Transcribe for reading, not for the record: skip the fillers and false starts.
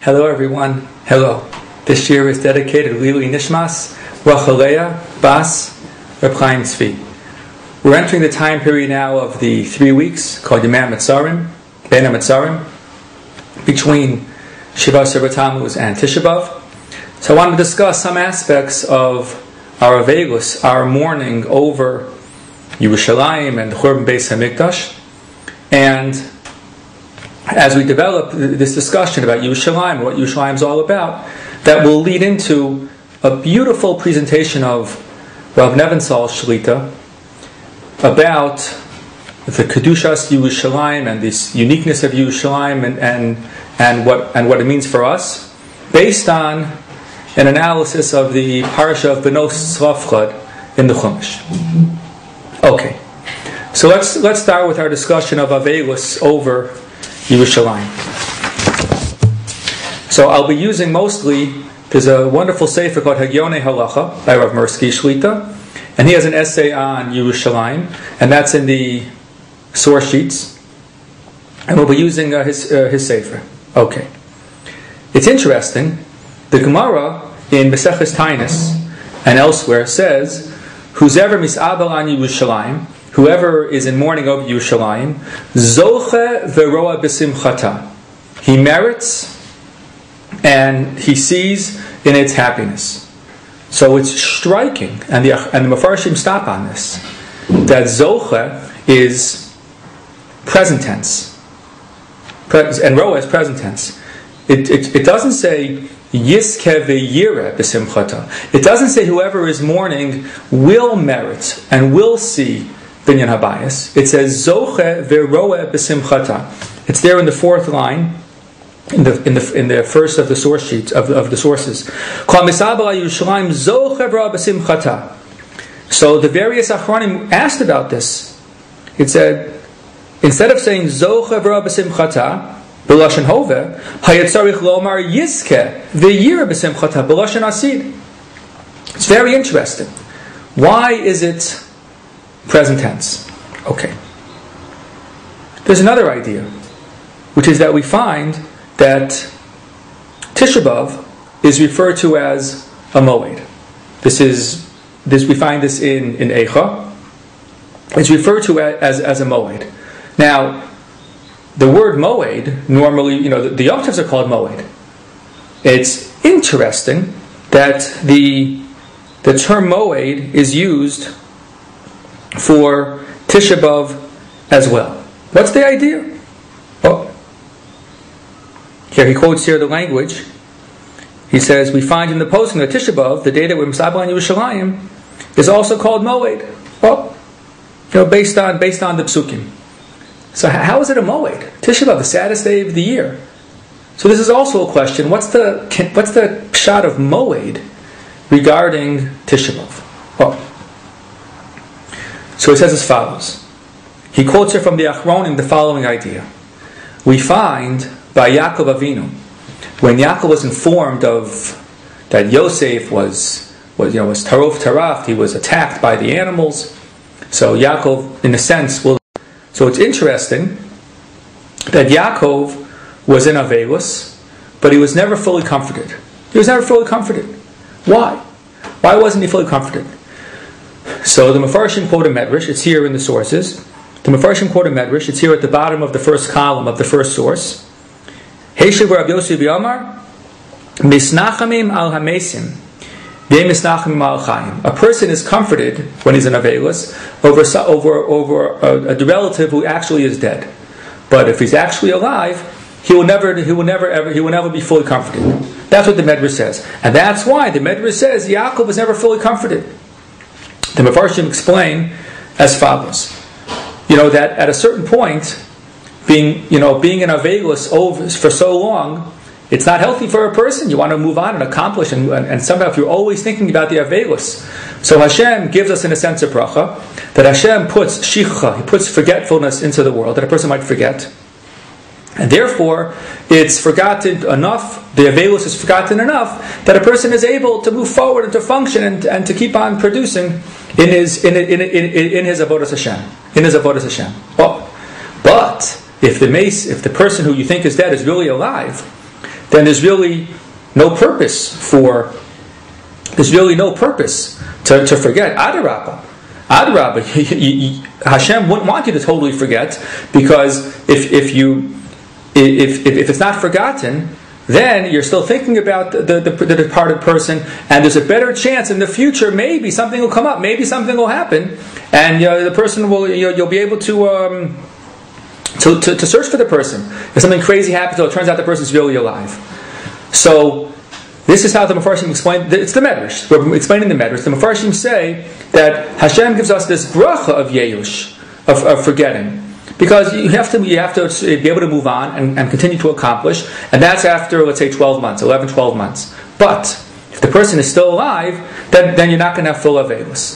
Hello everyone. Hello. This year is dedicated to Lili Nishmas, Rachalea, Bas, Reb Chaim Tzvi. We're entering the time period now of the 3 weeks called Yemei Mitzarim, Ben HaMitzarim, between Shiva Asar Tammuz and Tisha B'Av. So I want to discuss some aspects of our Aveilus, our mourning over Yerushalayim and the Churban Beis HaMikdash. And as we develop this discussion about Yerushalayim, what Yerushalayim is all about, that will lead into a beautiful presentation of Rav Nebenzahl's Shlita about the Kedushas Yerushalayim and this uniqueness of Yerushalayim and what it means for us, based on an analysis of the parasha of Benos Tzlafchad in the Chumash. Okay, so let's start with our discussion of Aveilus over Yerushalayim. So I'll be using mostly, there's a wonderful sefer called Hagyonei Halacha by Rav Mirsky Shlita, and he has an essay on Yerushalayim, and that's in the source sheets, and we'll be using his sefer. Okay. It's interesting, the Gemara in Maseches Taanis and elsewhere says, Whoever mis'abel an Yerushalayim, whoever is in mourning over Yerushalayim, zoche veroa b'simchata. He merits and he sees in its happiness. So it's striking, and the Mefarshim stop on this, that zoche is present tense, and roa is present tense. It doesn't say Yiske ve'yire b'simchata. It doesn't say whoever is mourning will merit and will see binyan habayis. It says zoche ve'roe b'simchata. It's there in the fourth line, in the first of the source sheets of the sources. So the various achronim asked about this. It said, instead of saying zoche ve'roe b'simchata b'lashon hove, hayatzarich lomar yizke ve'yira b'simchata b'lashon asid. It's very interesting. Why is it present tense? Okay. There's another idea, which is that we find that Tisha B'Av is referred to as a moed. We find this in Eicha. It's referred to as a moed. Now, the word moed, normally, the Yom Tovs are called moed. It's interesting that the term moed is used for Tisha B'Av as well. What's the idea? Oh, here he quotes here the language. He says, we find in the posting that Tisha B'Av, the day that we're Misabel on Yerushalayim, is also called moed. Oh, based on the psukim. So how is it a moed? Tisha B'Av, the saddest day of the year. So this is also a question. What's the shot of moed regarding Tisha B'Av? Well, so he says as follows. He quotes here from the Achronim the following idea. We find by Yaakov Avinu, when Yaakov was informed of that Yosef was Tarof Taraf, he was attacked by the animals. So Yaakov, in a sense, so it's interesting that Yaakov was in Aveilus, but he was never fully comforted. He was never fully comforted. Why? Why wasn't he fully comforted? So the Mefarshim quote a Medrash. It's here in the sources. The Mefarshim quote a Medrash. It's here at the bottom of the first column of the first source. Heishav Rav Yosef Yamar misnachamim al hamesim. A person is comforted when he's in Aveilus over a relative who actually is dead. But if he's actually alive, he will never be fully comforted. That's what the Medrash says, and that's why the Medrash says Yaakov was never fully comforted. The Mefarshim explain as follows: that at a certain point, being in Aveilus for so long, it's not healthy for a person. You want to move on and accomplish, and somehow if you're always thinking about the Aveilus. So Hashem gives us in a sense a bracha, that Hashem puts shichcha, He puts forgetfulness into the world, that a person might forget. And therefore, it's forgotten enough, the Aveilus is forgotten enough, that a person is able to move forward and to function and to keep on producing in his Avodas Hashem. But if the person who you think is dead is really alive, then there's really no purpose to forget. Adarabba, Hashem wouldn't want you to totally forget, because if it's not forgotten, then you're still thinking about the departed person, and there's a better chance in the future maybe something will come up, maybe something will happen, and the person will, you'll be able to search for the person. If something crazy happens, it turns out the person's really alive. So this is how the Mefarshim explain. It's the Medrash. We're explaining the Medrash. The Mefarshim say that Hashem gives us this bracha of yeyush, of forgetting, because you have to be able to move on and continue to accomplish, and that's after, let's say, 12 months. But if the person is still alive, then you're not going to have full aveilus.